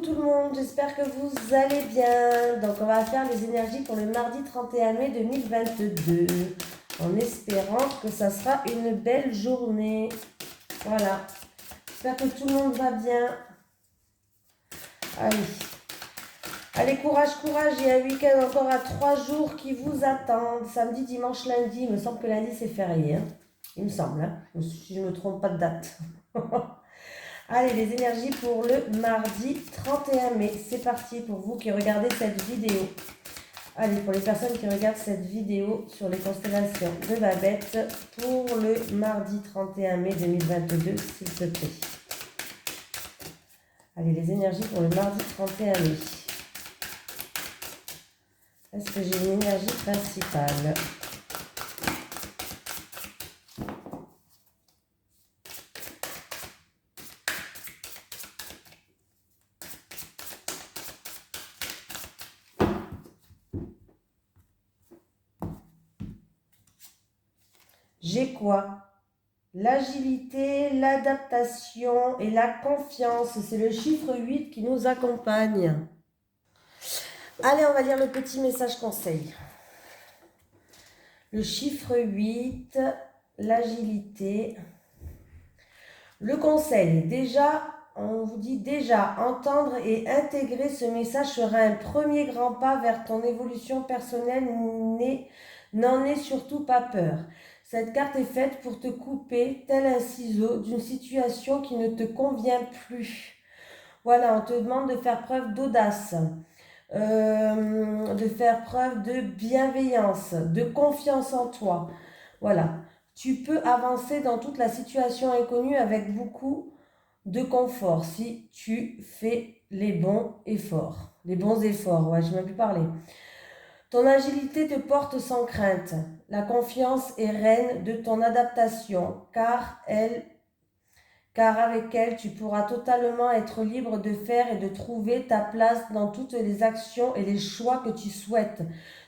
tout le monde, j'espère que vous allez bien. Donc on va faire les énergies pour le mardi 31 mai 2022 en espérant que ça sera une belle journée. Voilà, j'espère que tout le monde va bien. Allez, courage, courage, il y a un week-end encore à 3 jours qui vous attendent. Samedi, dimanche, lundi, il me semble que lundi c'est férié. Hein. Il me semble, hein, si je ne me trompe pas de date. Allez, les énergies pour le mardi 31 mai. C'est parti pour vous qui regardez cette vidéo. Allez, pour les personnes qui regardent cette vidéo sur les constellations de Babette pour le mardi 31 mai 2022, s'il te plaît. Allez, les énergies pour le mardi 31 mai. Est-ce que j'ai une énergie principale ? J'ai quoi? L'agilité, l'adaptation et la confiance. C'est le chiffre 8 qui nous accompagne. Allez, on va lire le petit message conseil. Le chiffre 8, l'agilité. Le conseil, déjà, on vous dit déjà, entendre et intégrer ce message sera un premier grand pas vers ton évolution personnelle. N'en aie surtout pas peur. Cette carte est faite pour te couper, tel un ciseau, d'une situation qui ne te convient plus. Voilà, on te demande de faire preuve d'audace, de faire preuve de bienveillance, de confiance en toi. Voilà, tu peux avancer dans toute la situation inconnue avec beaucoup de confort si tu fais les bons efforts. Les bons efforts, ouais, je ne m'ai plus parlé. Ton agilité te porte sans crainte. La confiance est reine de ton adaptation, car avec elle, tu pourras totalement être libre de faire et de trouver ta place dans toutes les actions et les choix que tu souhaites.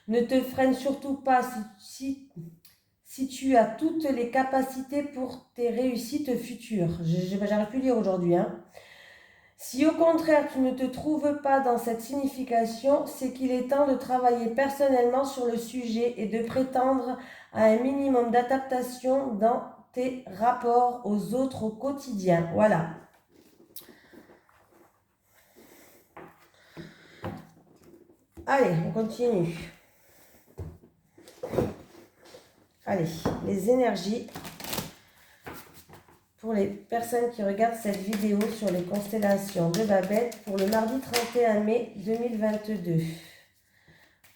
Ne te freine surtout pas si tu as toutes les capacités pour tes réussites futures. J'arrive plus à lire aujourd'hui, hein. Si au contraire tu ne te trouves pas dans cette signification, c'est qu'il est temps de travailler personnellement sur le sujet et de prétendre à un minimum d'adaptation dans tes rapports aux autres au quotidien. Voilà. Allez, on continue. Allez, les énergies pour les personnes qui regardent cette vidéo sur les constellations de Babette pour le mardi 31 mai 2022.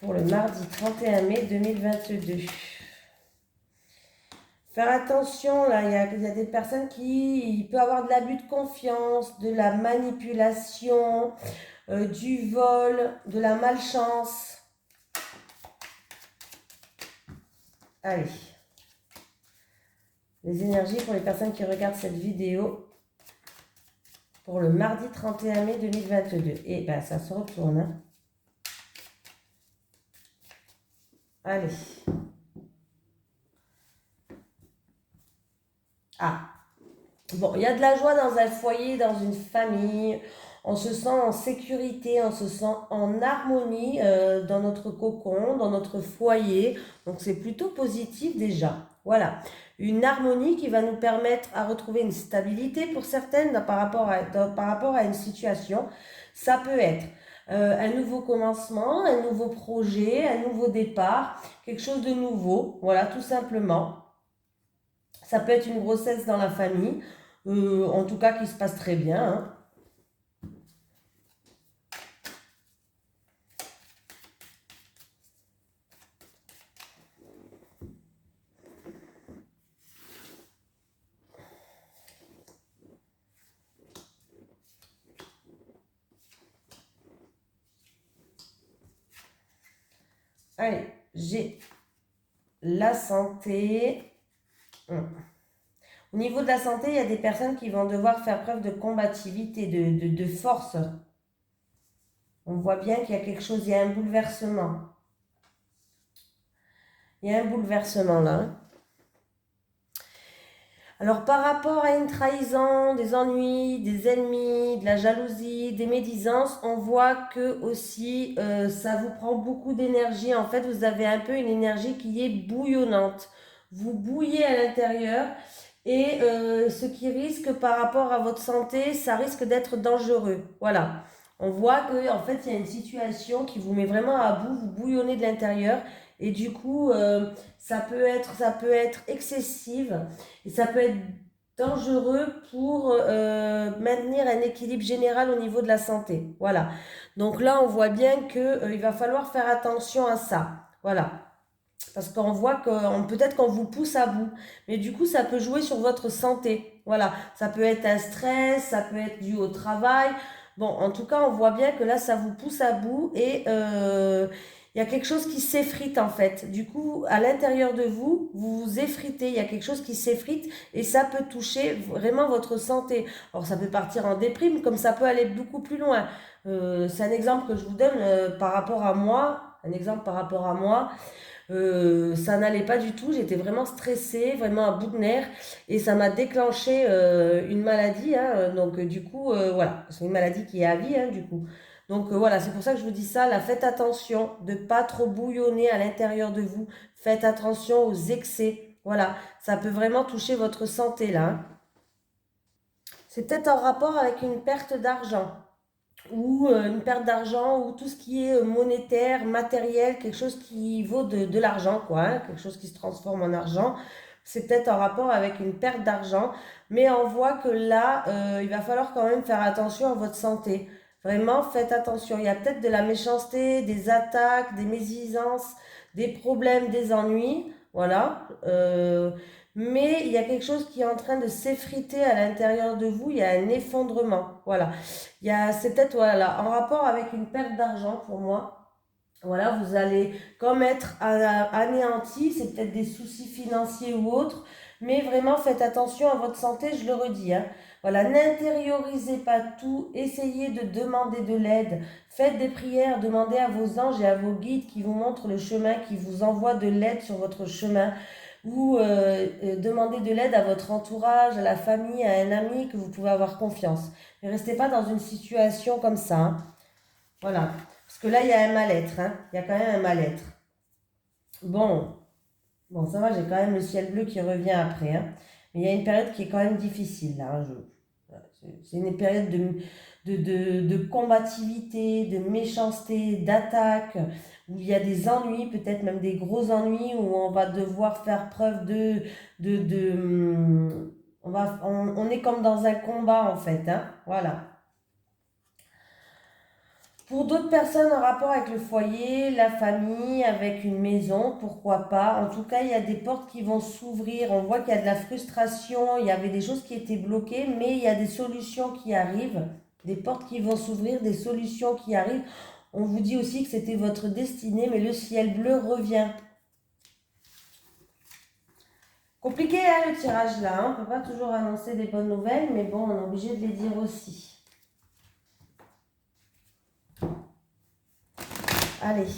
Pour le mardi 31 mai 2022. Faire attention, là, il y a des personnes il peut avoir de l'abus de confiance, de la manipulation, du vol, de la malchance. Allez. Les énergies pour les personnes qui regardent cette vidéo pour le mardi 31 mai 2022. Et ben ça se retourne. Hein. Allez. Ah. Bon, il y a de la joie dans un foyer, dans une famille. On se sent en sécurité, on se sent en harmonie dans notre cocon, dans notre foyer. Donc c'est plutôt positif déjà. Voilà. Une harmonie qui va nous permettre à retrouver une stabilité pour certaines par rapport à une situation. Ça peut être un nouveau commencement, un nouveau projet, un nouveau départ, quelque chose de nouveau. Voilà, tout simplement. Ça peut être une grossesse dans la famille, en tout cas qui se passe très bien. Hein. Allez, j'ai la santé. Au niveau de la santé, il y a des personnes qui vont devoir faire preuve de combativité, de force. On voit bien qu'il y a quelque chose, il y a un bouleversement. Il y a un bouleversement là. Alors par rapport à une trahison, des ennuis, des ennemis, de la jalousie, des médisances, on voit que aussi ça vous prend beaucoup d'énergie. En fait, vous avez un peu une énergie qui est bouillonnante. Vous bouillez à l'intérieur et ce qui risque par rapport à votre santé, ça risque d'être dangereux. Voilà. On voit que en fait, il y a une situation qui vous met vraiment à bout, vous bouillonnez de l'intérieur et du coup, ça peut être excessive et ça peut être dangereux pour maintenir un équilibre général au niveau de la santé. Voilà. Donc là, on voit bien que il va falloir faire attention à ça. Voilà. Parce qu'on voit que peut-être qu'on vous pousse à bout. Mais du coup, ça peut jouer sur votre santé. Voilà. Ça peut être un stress, ça peut être dû au travail. Bon, en tout cas, on voit bien que là, ça vous pousse à bout et il y a quelque chose qui s'effrite en fait. Du coup, à l'intérieur de vous, vous vous effritez. Il y a quelque chose qui s'effrite et ça peut toucher vraiment votre santé. Alors, ça peut partir en déprime, comme ça peut aller beaucoup plus loin. C'est un exemple que je vous donne par rapport à moi. Un exemple par rapport à moi. Ça n'allait pas du tout, j'étais vraiment stressée, vraiment à bout de nerfs et ça m'a déclenché une maladie, hein, donc du coup, voilà, c'est une maladie qui est à vie, hein, du coup. Donc voilà, c'est pour ça que je vous dis ça, là, faites attention de ne pas trop bouillonner à l'intérieur de vous, faites attention aux excès, voilà, ça peut vraiment toucher votre santé là, hein. C'est peut-être en rapport avec une perte d'argent ou une perte d'argent ou tout ce qui est monétaire, matériel, quelque chose qui vaut de l'argent, quoi, hein, quelque chose qui se transforme en argent. C'est peut-être en rapport avec une perte d'argent, mais on voit que là, il va falloir quand même faire attention à votre santé. Vraiment, faites attention. Il y a peut-être de la méchanceté, des attaques, des médisances, des problèmes, des ennuis. Voilà. Mais il y a quelque chose qui est en train de s'effriter à l'intérieur de vous. Il y a un effondrement. Voilà. C'est peut-être voilà, en rapport avec une perte d'argent pour moi. Voilà, vous allez comme être anéanti, c'est peut-être des soucis financiers ou autres, mais vraiment faites attention à votre santé, je le redis, hein. Voilà, n'intériorisez pas tout, essayez de demander de l'aide, faites des prières, demandez à vos anges et à vos guides qui vous montrent le chemin, qui vous envoient de l'aide sur votre chemin, ou demandez de l'aide à votre entourage, à la famille, à un ami que vous pouvez avoir confiance. Ne restez pas dans une situation comme ça, hein. Voilà. Parce que là, il y a un mal-être, hein. Il y a quand même un mal-être. Bon, bon, ça va, j'ai quand même le ciel bleu qui revient après, hein. Mais il y a une période qui est quand même difficile, là, hein. Voilà, c'est une période de combativité, de méchanceté, d'attaque, où il y a des ennuis, peut-être même des gros ennuis, où on va devoir faire preuve on est comme dans un combat, en fait, hein. Voilà. Pour d'autres personnes en rapport avec le foyer, la famille, avec une maison, pourquoi pas. En tout cas, il y a des portes qui vont s'ouvrir. On voit qu'il y a de la frustration, il y avait des choses qui étaient bloquées, mais il y a des solutions qui arrivent, des portes qui vont s'ouvrir, des solutions qui arrivent. On vous dit aussi que c'était votre destinée, mais le ciel bleu revient. Compliqué, hein, le tirage là, hein. On ne peut pas toujours annoncer des bonnes nouvelles, mais bon, on est obligé de les dire aussi. Allez.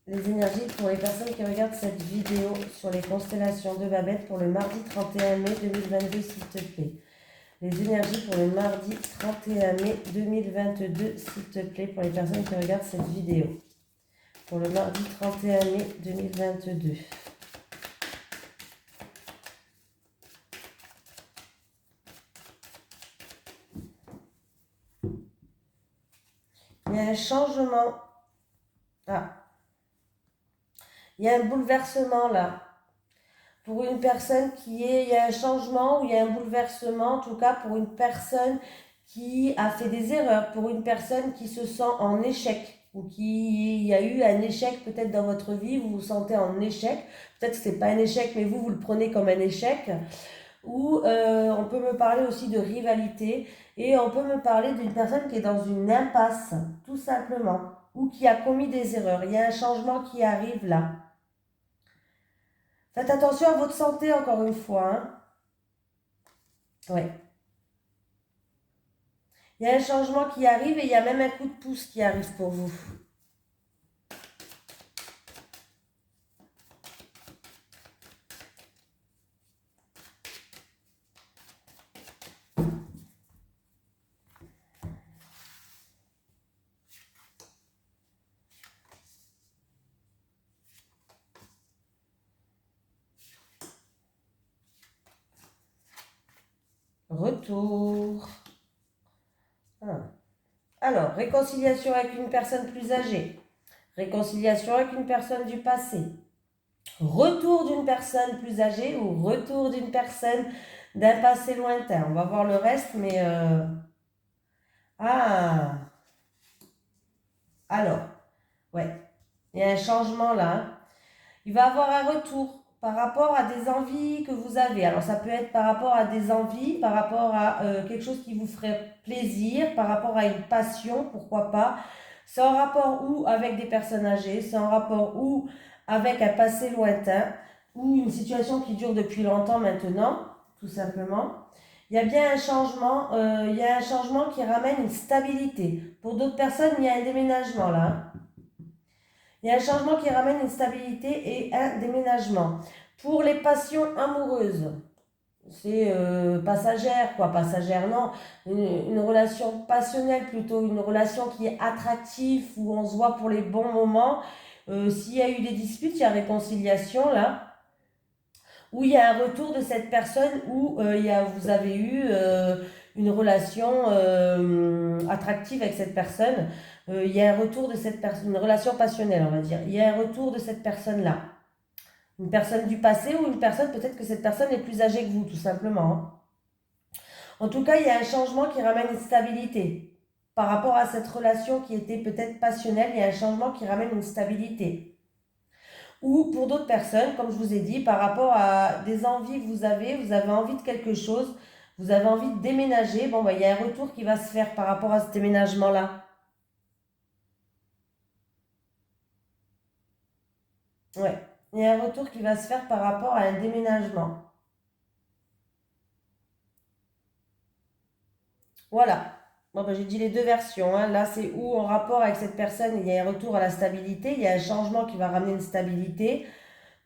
Les énergies pour les personnes qui regardent cette vidéo sur les constellations de Babette pour le mardi 31 mai 2022, s'il te plaît. Les énergies pour le mardi 31 mai 2022, s'il te plaît, pour les personnes qui regardent cette vidéo. Pour le mardi 31 mai 2022. Il y a un changement. Ah. Il y a un bouleversement là. Pour une personne il y a un changement ou il y a un bouleversement, en tout cas pour une personne qui a fait des erreurs, pour une personne qui se sent en échec ou qui il y a eu un échec peut-être dans votre vie, vous vous sentez en échec, peut-être que c'est pas un échec mais vous le prenez comme un échec, ou on peut me parler aussi de rivalité et on peut me parler d'une personne qui est dans une impasse, tout simplement, ou qui a commis des erreurs. Il y a un changement qui arrive là. Faites attention à votre santé encore une fois, hein. Ouais. Il y a un changement qui arrive et il y a même un coup de pouce qui arrive pour vous. retour. Ah. Alors, réconciliation avec une personne plus âgée, réconciliation avec une personne du passé, retour d'une personne plus âgée ou retour d'une personne d'un passé lointain. On va voir le reste, mais... Ah, alors, ouais, il y a un changement là, hein. Il va avoir un retour par rapport à des envies que vous avez. Alors, ça peut être par rapport à des envies, par rapport à quelque chose qui vous ferait plaisir, par rapport à une passion, pourquoi pas. C'est en rapport ou avec des personnes âgées, c'est en rapport ou avec un passé lointain, ou une situation qui dure depuis longtemps maintenant, tout simplement. Il y a bien un changement, il y a un changement qui ramène une stabilité. Pour d'autres personnes, il y a un déménagement là, hein. Il y a un changement qui ramène une stabilité et un déménagement. Pour les passions amoureuses, c'est passagère, quoi. Passagère, non. Une relation passionnelle plutôt, une relation qui est attractive, où on se voit pour les bons moments. S'il y a eu des disputes, il y a réconciliation, là. Où il y a un retour de cette personne, où vous avez eu une relation attractive avec cette personne. Il y a un retour de cette personne, une relation passionnelle, on va dire. Il y a un retour de cette personne-là. Une personne du passé ou une personne, peut-être que cette personne est plus âgée que vous, tout simplement, hein. En tout cas, il y a un changement qui ramène une stabilité. Par rapport à cette relation qui était peut-être passionnelle, il y a un changement qui ramène une stabilité. Ou pour d'autres personnes, comme je vous ai dit, par rapport à des envies que vous avez envie de quelque chose, vous avez envie de déménager, bon, il y a un retour qui va se faire par rapport à ce déménagement-là. Ouais, il y a un retour qui va se faire par rapport à un déménagement. Voilà. Bon, j'ai dit les deux versions, hein. Là, c'est où en rapport avec cette personne, il y a un retour à la stabilité, il y a un changement qui va ramener une stabilité,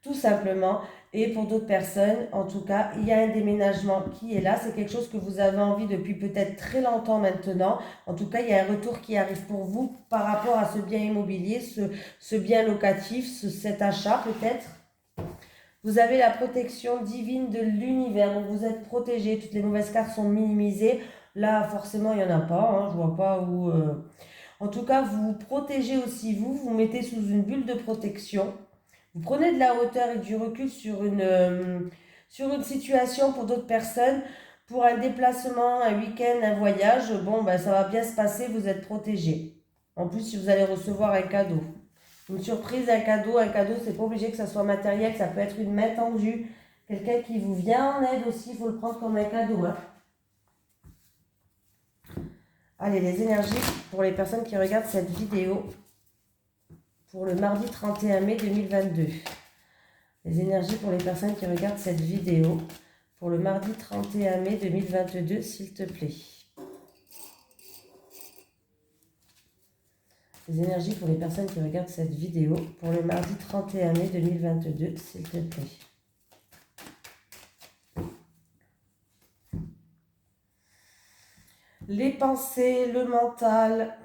tout simplement. Et pour d'autres personnes, en tout cas, il y a un déménagement qui est là. C'est quelque chose que vous avez envie depuis peut-être très longtemps maintenant. En tout cas, il y a un retour qui arrive pour vous par rapport à ce bien immobilier, ce bien locatif, cet achat peut-être. Vous avez la protection divine de l'univers, donc vous êtes protégé, toutes les mauvaises cartes sont minimisées. Là, forcément, il n'y en a pas, hein, je vois pas où... En tout cas, vous vous protégez aussi, vous mettez sous une bulle de protection. Vous prenez de la hauteur et du recul sur une situation pour d'autres personnes, pour un déplacement, un week-end, un voyage. Bon, ça va bien se passer, vous êtes protégé. En plus, si vous allez recevoir un cadeau. Une surprise, un cadeau, c'est pas obligé que ça soit matériel, ça peut être une main tendue, quelqu'un qui vous vient en aide aussi, il faut le prendre comme un cadeau, hein. Allez, les énergies pour les personnes qui regardent cette vidéo pour le mardi 31 mai 2022. Les énergies pour les personnes qui regardent cette vidéo pour le mardi 31 mai 2022, s'il te plaît. Les énergies pour les personnes qui regardent cette vidéo pour le mardi 31 mai 2022, s'il te plaît. Les pensées, le mental.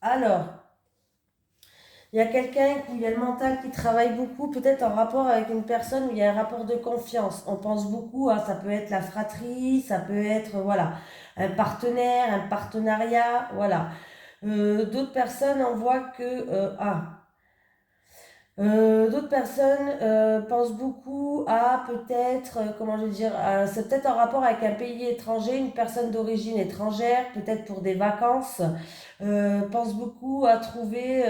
Alors, il y a quelqu'un où il y a le mental qui travaille beaucoup, peut-être en rapport avec une personne où il y a un rapport de confiance. On pense beaucoup à, ça peut être la fratrie, ça peut être, voilà, un partenaire, un partenariat, voilà. D'autres personnes, on voit que, d'autres personnes pensent beaucoup à peut-être, comment je veux dire, c'est peut-être en rapport avec un pays étranger, une personne d'origine étrangère, peut-être pour des vacances, pense beaucoup à trouver,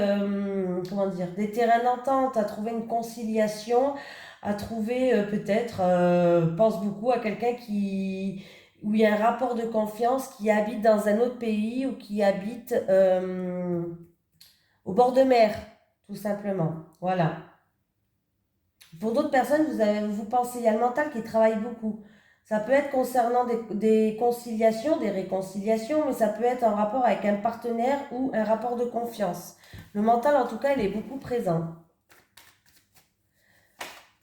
comment dire, des terrains d'entente, à trouver une conciliation, à trouver peut-être, pense beaucoup à quelqu'un où il y a un rapport de confiance, qui habite dans un autre pays ou qui habite au bord de mer, tout simplement. Voilà. Pour d'autres personnes, vous pensez, il y a le mental qui travaille beaucoup. Ça peut être concernant des conciliations, des réconciliations, mais ça peut être en rapport avec un partenaire ou un rapport de confiance. Le mental, en tout cas, il est beaucoup présent.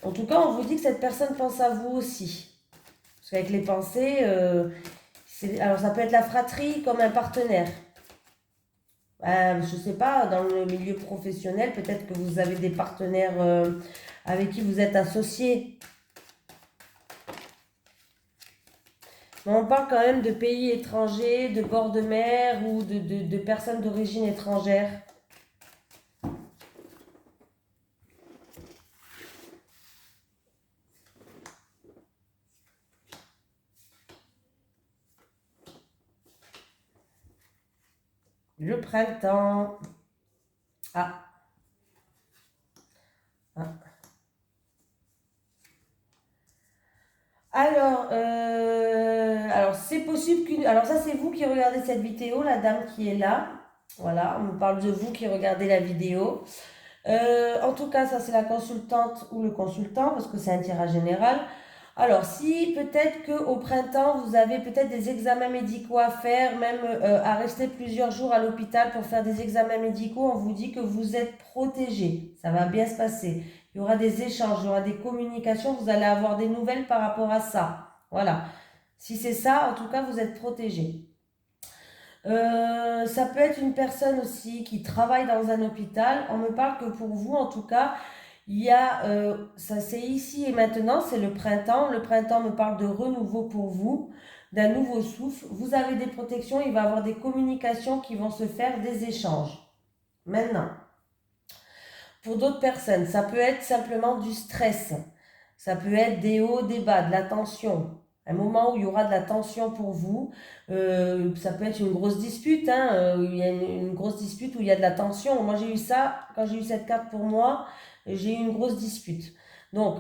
En tout cas, on vous dit que cette personne pense à vous aussi. Parce qu'avec les pensées, alors ça peut être la fratrie comme un partenaire. Je ne sais pas, dans le milieu professionnel, peut-être que vous avez des partenaires avec qui vous êtes associés. Mais on parle quand même de pays étrangers, de bord de mer ou de personnes d'origine étrangère. Le printemps. Ah. Ah. Alors c'est possible qu'une... Alors ça, c'est vous qui regardez cette vidéo, la dame qui est là. Voilà, on me parle de vous qui regardez la vidéo. En tout cas, ça c'est la consultante ou le consultant, parce que c'est un tirage général. Alors, si peut-être qu'au printemps, vous avez peut-être des examens médicaux à faire, même à rester plusieurs jours à l'hôpital pour faire des examens médicaux, on vous dit que vous êtes protégé. Ça va bien se passer. Il y aura des échanges, il y aura des communications, vous allez avoir des nouvelles par rapport à ça. Voilà. Si c'est ça, en tout cas, vous êtes protégé. Ça peut être une personne aussi qui travaille dans un hôpital. On me parle que pour vous, en tout cas, il y a, ça c'est ici et maintenant, c'est le printemps. Le printemps me parle de renouveau pour vous, d'un nouveau souffle. Vous avez des protections, il va y avoir des communications qui vont se faire, des échanges. Maintenant, pour d'autres personnes, ça peut être simplement du stress. Ça peut être des hauts, des bas, de la tension. Un moment où il y aura de la tension pour vous. Ça peut être une grosse dispute. Hein, il y a une grosse dispute où il y a de la tension. Moi, j'ai eu ça, quand j'ai eu cette carte pour moi, j'ai eu une grosse dispute. Donc,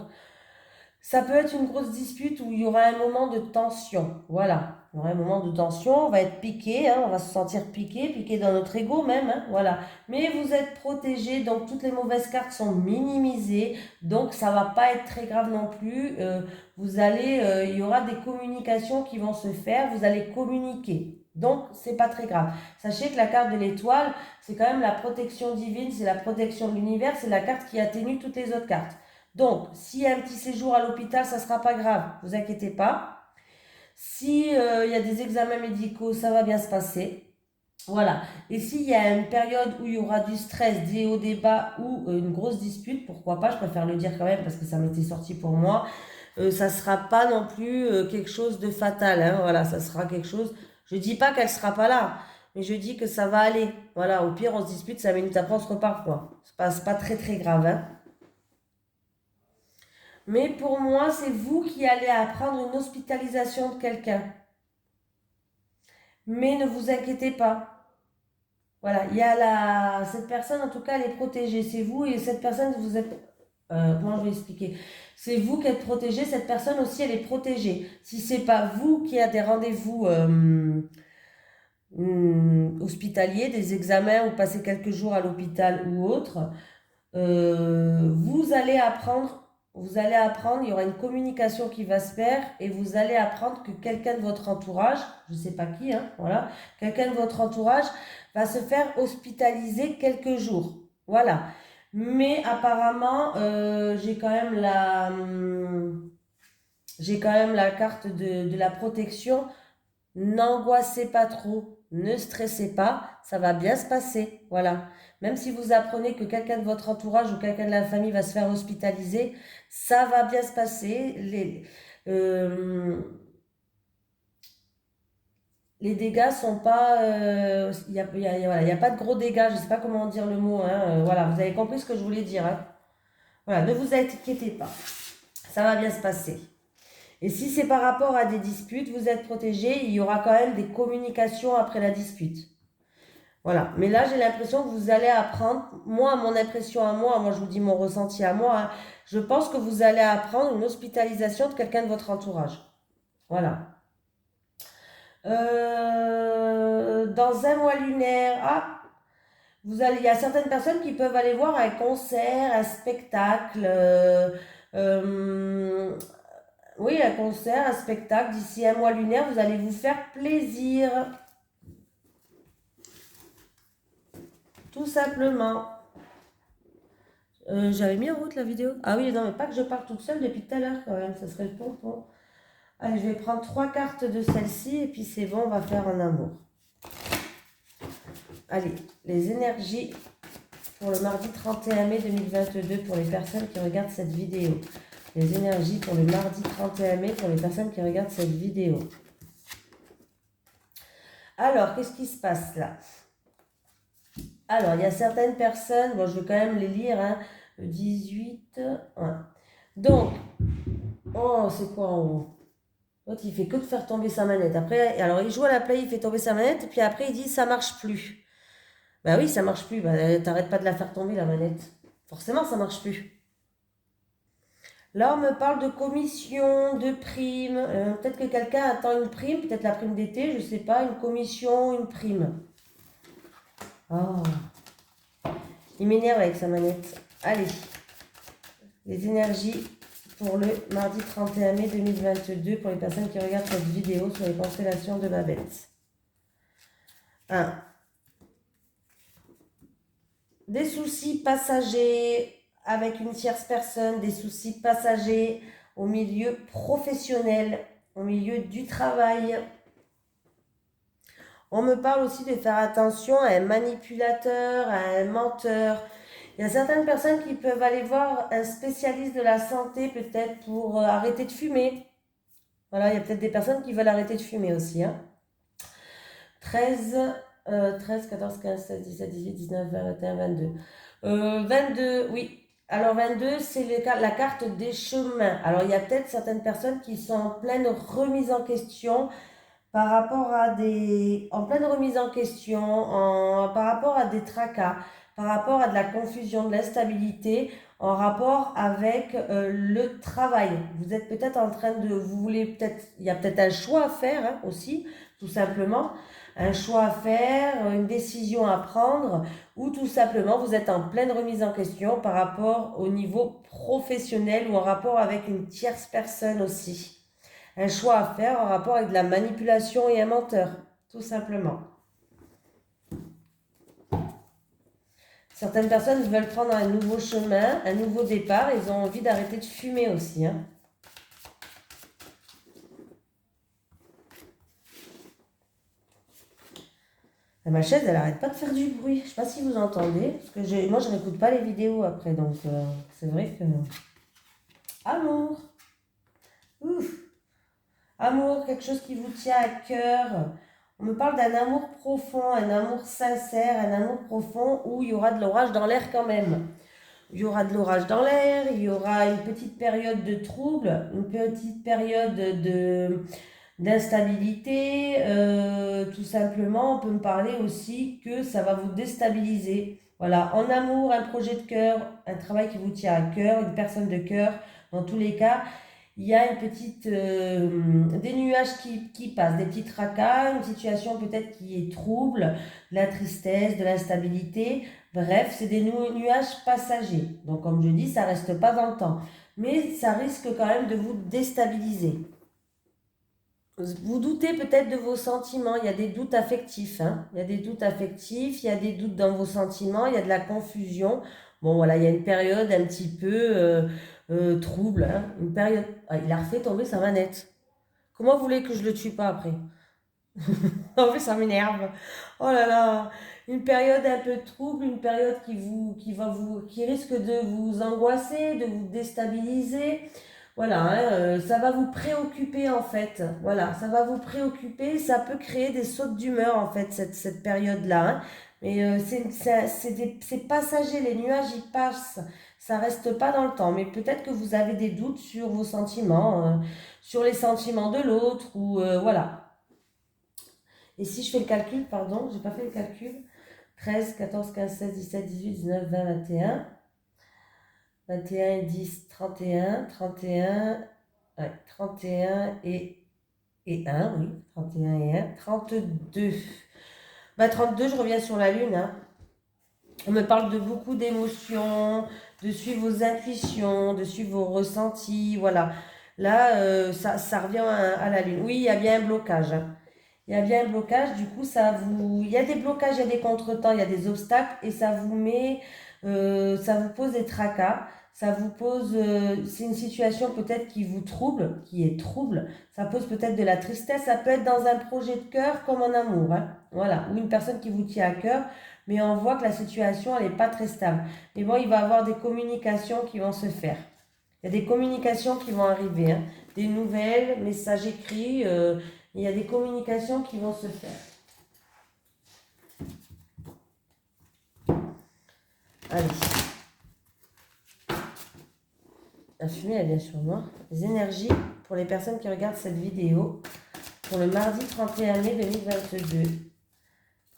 ça peut être une grosse dispute où il y aura un moment de tension. Voilà. Il y aura un moment de tension, on va être piqué, hein, on va se sentir piqué, piqué dans notre ego même. Hein, voilà. Mais vous êtes protégé, donc toutes les mauvaises cartes sont minimisées. Donc ça va pas être très grave non plus. Il y aura des communications qui vont se faire, vous allez communiquer. Donc c'est pas très grave. Sachez que la carte de l'étoile, c'est quand même la protection divine, c'est la protection de l'univers, c'est la carte qui atténue toutes les autres cartes. Donc, s'il y a un petit séjour à l'hôpital, ça ne sera pas grave, vous inquiétez pas. Si il y a des examens médicaux, ça va bien se passer. Voilà. Et s'il y a une période où il y aura du stress, des hauts, des bas ou une grosse dispute, pourquoi pas, je préfère le dire quand même parce que ça m'était sorti pour moi, ça ne sera pas non plus quelque chose de fatal. Hein, voilà, ça sera quelque chose... Je ne dis pas qu'elle ne sera pas là, mais je dis que ça va aller. Voilà, au pire, on se dispute, 5 minutes après, on se repart, quoi. C'est pas très très grave, hein. Mais pour moi, c'est vous qui allez apprendre une hospitalisation de quelqu'un. Mais ne vous inquiétez pas. Voilà, il y a cette personne, en tout cas, elle est protégée. C'est vous et cette personne, vous êtes... comment je vais expliquer? C'est vous qui êtes protégé, cette personne aussi, elle est protégée. Si c'est pas vous qui avez des rendez-vous hospitaliers, des examens ou passer quelques jours à l'hôpital ou autre, vous allez apprendre, il y aura une communication qui va se faire et vous allez apprendre que quelqu'un de votre entourage, je ne sais pas qui, hein, voilà, quelqu'un de votre entourage va se faire hospitaliser quelques jours. Voilà. Mais apparemment, j'ai quand même la carte de la protection. N'angoissez pas trop, ne stressez pas, ça va bien se passer. Voilà. Même si vous apprenez que quelqu'un de votre entourage ou quelqu'un de la famille va se faire hospitaliser, ça va bien se passer. Les dégâts sont pas... voilà, il y a pas de gros dégâts, je ne sais pas comment dire le mot. Hein, voilà, vous avez compris ce que je voulais dire. Hein. Voilà, ne vous inquiétez pas, ça va bien se passer. Et si c'est par rapport à des disputes, vous êtes protégé, il y aura quand même des communications après la dispute. Voilà. Mais là, j'ai l'impression que vous allez apprendre, moi, mon impression à moi je vous dis mon ressenti à moi, hein, je pense que vous allez apprendre une hospitalisation de quelqu'un de votre entourage. Voilà. Dans un mois lunaire, il y a certaines personnes qui peuvent aller voir un concert, un spectacle, oui, un concert, un spectacle, d'ici un mois lunaire, vous allez vous faire plaisir. Tout simplement. J'avais mis en route la vidéo. Ah oui, non, mais pas que je parle toute seule depuis tout à l'heure quand même, ça serait le pompon. Allez, je vais prendre 3 cartes de celle-ci et puis c'est bon, on va faire un amour. Allez, les énergies pour le mardi 31 mai 2022 pour les personnes qui regardent cette vidéo. Les énergies pour le mardi 31 mai pour les personnes qui regardent cette vidéo. Alors, qu'est-ce qui se passe là? Alors, il y a certaines personnes, bon, je vais quand même les lire, hein, le 18, ouais. Donc, oh, c'est quoi en haut? L'autre, il fait que de faire tomber sa manette. Après, alors, il joue à la play, il fait tomber sa manette, et puis après, il dit, ça marche plus. Bah oui, ça marche plus, bah, t'arrêtes pas de la faire tomber, la manette. Forcément, ça marche plus. Là, on me parle de commission, de prime. Peut-être que quelqu'un attend une prime, peut-être la prime d'été, je sais pas, une commission, une prime. Oh, il m'énerve avec sa manette. Allez, les énergies pour le mardi 31 mai 2022 pour les personnes qui regardent cette vidéo sur les constellations de Babette. 1. Des soucis passagers avec une tierce personne, des soucis passagers au milieu professionnel, au milieu du travail. On me parle aussi de faire attention à un manipulateur, à un menteur. Il y a certaines personnes qui peuvent aller voir un spécialiste de la santé peut-être pour arrêter de fumer. Voilà, il y a peut-être des personnes qui veulent arrêter de fumer aussi. Hein. 13, 14, 15, 16, 17, 18, 19, 20, 21, 22. 22, oui. Alors 22, c'est la carte des chemins. Alors il y a peut-être certaines personnes qui sont en pleine remise en question par rapport à en pleine remise en question, par rapport à des tracas, par rapport à de la confusion, de l'instabilité, en rapport avec le travail. Vous êtes peut-être en train de, vous voulez peut-être, il y a peut-être un choix à faire hein, aussi, tout simplement, un choix à faire, une décision à prendre, ou tout simplement vous êtes en pleine remise en question par rapport au niveau professionnel ou en rapport avec une tierce personne aussi. Un choix à faire en rapport avec de la manipulation et un menteur, tout simplement. Certaines personnes veulent prendre un nouveau chemin, un nouveau départ, ils ont envie d'arrêter de fumer aussi. Hein. Ma chaise, elle arrête pas de faire du bruit. Je sais pas si vous entendez, parce que moi je n'écoute pas les vidéos après, donc c'est vrai que... Amour. Ouf. Amour, quelque chose qui vous tient à cœur. On me parle d'un amour profond, un amour sincère, un amour profond où il y aura de l'orage dans l'air quand même. Il y aura de l'orage dans l'air, il y aura une petite période de trouble, une petite période d'instabilité. Tout simplement, on peut me parler aussi que ça va vous déstabiliser. Voilà, en amour, un projet de cœur, un travail qui vous tient à cœur, une personne de cœur, dans tous les cas, il y a une petite, des nuages qui passent, des petits tracas, une situation peut-être qui est trouble, de la tristesse, de l'instabilité. Bref, c'est des nuages passagers. Donc, comme je dis, ça ne reste pas dans le temps. Mais ça risque quand même de vous déstabiliser. Vous doutez peut-être de vos sentiments. Il y a des doutes affectifs. Hein. Il y a des doutes affectifs, il y a des doutes dans vos sentiments, il y a de la confusion. Bon, voilà, il y a une période un petit peu trouble. Hein. Une période... Ah, il a refait tomber sa manette. Comment vous voulez que je le tue pas après? En fait, ça m'énerve. Oh là là, une période un peu trouble, une période qui risque de vous angoisser, de vous déstabiliser. Voilà, hein, ça va vous préoccuper en fait. Voilà, ça va vous préoccuper. Ça peut créer des sautes d'humeur en fait cette période-là. Hein. Mais c'est passager. Les nuages y passent. Ça reste pas dans le temps. Mais peut-être que vous avez des doutes sur vos sentiments, sur les sentiments de l'autre ou voilà. Et si je fais le calcul, pardon, j'ai pas fait le calcul. 13, 14, 15, 16, 17, 18, 19, 20, 21. 21 et 10, 31. 31, ouais, 31 et 1, oui. 31 et 1. 32. Bah 32, je reviens sur la lune. Hein. On me parle de beaucoup d'émotions, de suivre vos intuitions, de suivre vos ressentis, voilà. Là, ça revient à la lune. Oui, il y a bien un blocage. Hein. Il y a bien un blocage, du coup, il y a des blocages, il y a des contretemps, il y a des obstacles et ça vous pose des tracas, ça vous pose, c'est une situation peut-être qui vous trouble, qui est trouble, ça pose peut-être de la tristesse, ça peut être dans un projet de cœur comme en amour, hein, voilà, ou une personne qui vous tient à cœur, mais on voit que la situation, elle n'est pas très stable. Mais bon, il va y avoir des communications qui vont se faire. Il y a des communications qui vont arriver, hein, des nouvelles, messages écrits, il y a des communications qui vont se faire. Allez. La fumée, elle vient sur moi. Les énergies pour les personnes qui regardent cette vidéo pour le mardi 31 mai 2022.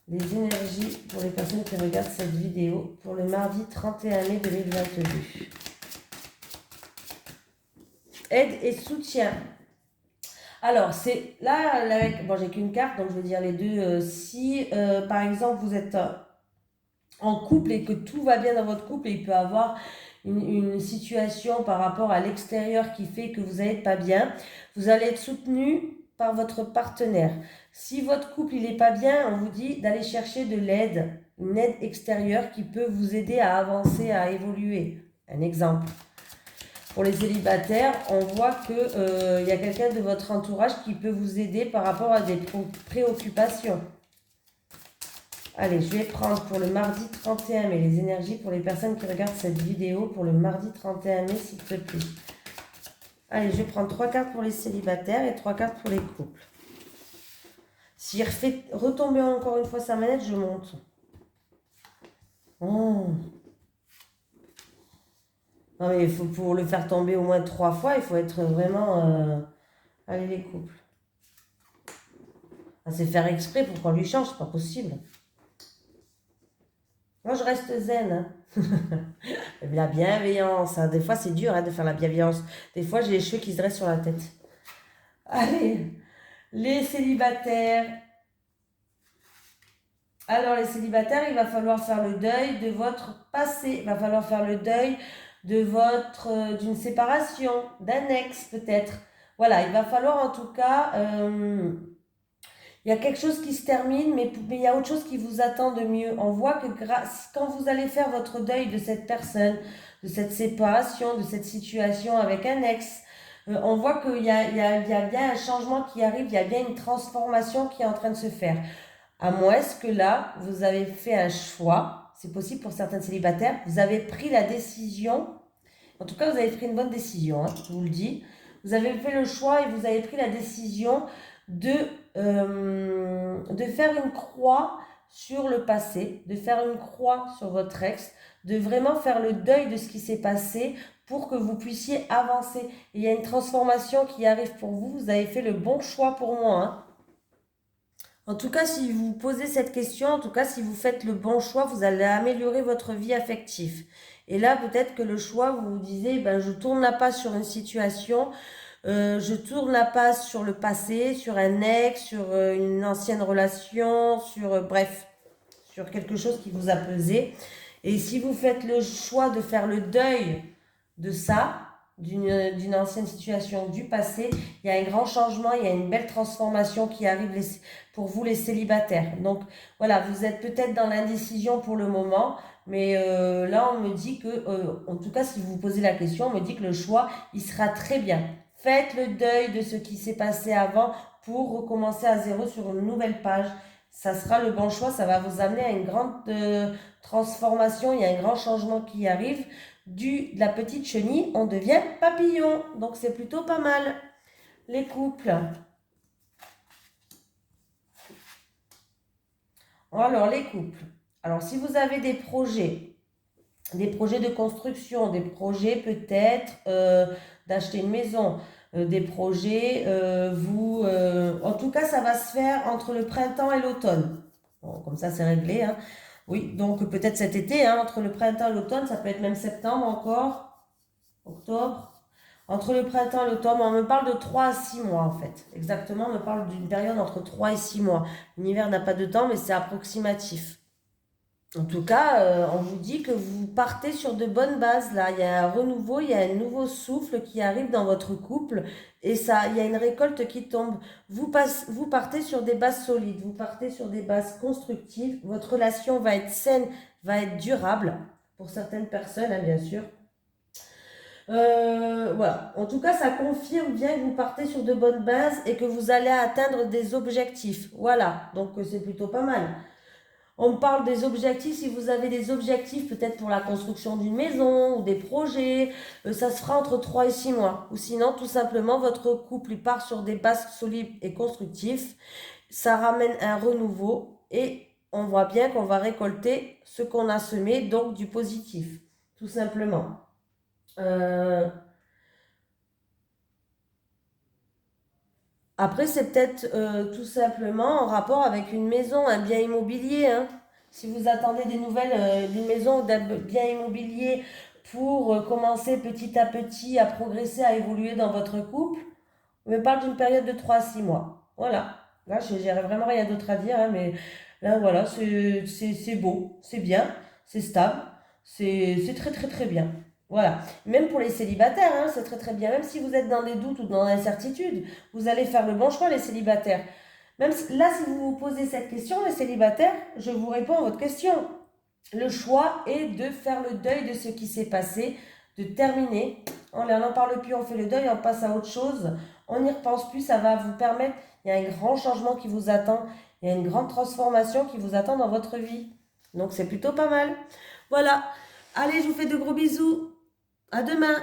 Les énergies pour les personnes qui regardent cette vidéo pour le mardi 31 mai 2022. Aide et soutien. Alors, c'est là, bon, j'ai qu'une carte, donc je vais dire les deux. Si, par exemple, vous êtes en couple et que tout va bien dans votre couple et il peut avoir une situation par rapport à l'extérieur qui fait que vous n'êtes pas bien, vous allez être soutenu par votre partenaire. Si votre couple il n'est pas bien, on vous dit d'aller chercher de l'aide, une aide extérieure qui peut vous aider à avancer, à évoluer. Un exemple. Pour les célibataires, on voit qu'il y a quelqu'un de votre entourage qui peut vous aider par rapport à des préoccupations. Allez, je vais prendre pour le mardi 31 mai les énergies pour les personnes qui regardent cette vidéo pour le mardi 31 mai, s'il te plaît. Allez, je vais prendre 3 cartes pour les célibataires et 3 cartes pour les couples. S'il refait retomber encore une fois sa manette, je monte. Oh. Non mais il faut, pour le faire tomber au moins 3 fois, il faut être vraiment... Allez les couples. Ah, c'est faire exprès pour qu'on lui change, c'est pas possible. Moi, je reste zen. La bienveillance. Hein. Des fois, c'est dur de faire la bienveillance. Des fois, j'ai les cheveux qui se dressent sur la tête. Allez, les célibataires. Alors, les célibataires, il va falloir faire le deuil de votre passé. Il va falloir faire le deuil de d'une séparation, d'un ex peut-être. Voilà, il va falloir en tout cas... il y a quelque chose qui se termine, mais il y a autre chose qui vous attend de mieux. On voit que quand vous allez faire votre deuil de cette personne, de cette séparation, de cette situation avec un ex, on voit qu'il y a bien un changement qui arrive, il y a bien une transformation qui est en train de se faire. À moins que là, vous avez fait un choix, c'est possible pour certains célibataires, vous avez pris la décision, en tout cas vous avez pris une bonne décision, hein, je vous le dis, vous avez fait le choix et vous avez pris la décision de faire une croix sur le passé, de faire une croix sur votre ex, de vraiment faire le deuil de ce qui s'est passé pour que vous puissiez avancer. Et il y a une transformation qui arrive pour vous, vous avez fait le bon choix pour moi. Hein. En tout cas, si vous posez cette question, en tout cas, si vous faites le bon choix, vous allez améliorer votre vie affective. Et là, peut-être que le choix, vous vous disiez, ben, je tourne la page sur une situation, je tourne la page sur le passé, sur un ex, sur une ancienne relation, sur bref, sur quelque chose qui vous a pesé. Et si vous faites le choix de faire le deuil de ça, d'une ancienne situation du passé, il y a un grand changement, il y a une belle transformation qui arrive pour vous les célibataires. Donc voilà, vous êtes peut-être dans l'indécision pour le moment, mais là on me dit que, en tout cas si vous vous posez la question, on me dit que le choix, il sera très bien. Faites le deuil de ce qui s'est passé avant pour recommencer à zéro sur une nouvelle page. Ça sera le bon choix, ça va vous amener à une grande transformation, il y a un grand changement qui arrive. De la petite chenille, on devient papillon. Donc c'est plutôt pas mal. Les couples. Alors les couples. Alors si vous avez des projets de construction, des projets peut-être d'acheter une maison, des projets, en tout cas ça va se faire entre le printemps et l'automne. Bon, comme ça c'est réglé. Hein. Oui, donc peut-être cet été, hein, entre le printemps et l'automne, ça peut être même septembre encore, octobre. Entre le printemps et l'automne, on me parle de 3 à 6 mois en fait. Exactement, on me parle d'une période entre 3 et 6 mois. L'hiver n'a pas de temps, mais c'est approximatif. En tout cas, on vous dit que vous partez sur de bonnes bases là. Il y a un renouveau, il y a un nouveau souffle qui arrive dans votre couple et ça, il y a une récolte qui tombe. Vous partez sur des bases solides, vous partez sur des bases constructives. Votre relation va être saine, va être durable pour certaines personnes, hein, bien sûr. Voilà. En tout cas, ça confirme bien que vous partez sur de bonnes bases et que vous allez atteindre des objectifs. Voilà. Donc, c'est plutôt pas mal. On parle des objectifs, si vous avez des objectifs peut-être pour la construction d'une maison ou des projets, ça se fera entre 3 et 6 mois. Ou sinon, tout simplement, votre couple part sur des bases solides et constructives. Ça ramène un renouveau et on voit bien qu'on va récolter ce qu'on a semé, donc du positif, tout simplement. Après, c'est peut-être tout simplement en rapport avec une maison, un bien immobilier, hein. Si vous attendez des nouvelles d'une maison ou d'un bien immobilier pour commencer petit à petit à progresser, à évoluer dans votre couple, on me parle d'une période de 3 à 6 mois. Voilà. Là, je n'aurais vraiment rien d'autre à dire, hein, mais là, voilà, c'est beau, c'est bien, c'est stable, c'est très très très bien. Voilà. Même pour les célibataires, hein, c'est très très bien. Même si vous êtes dans des doutes ou dans l'incertitude, vous allez faire le bon choix, les célibataires. Même là, si vous vous posez cette question, les célibataires, je vous réponds à votre question. Le choix est de faire le deuil de ce qui s'est passé, de terminer. On n'en parle plus, on fait le deuil, on passe à autre chose. On n'y repense plus, ça va vous permettre. Il y a un grand changement qui vous attend. Il y a une grande transformation qui vous attend dans votre vie. Donc c'est plutôt pas mal. Voilà. Allez, je vous fais de gros bisous. À demain.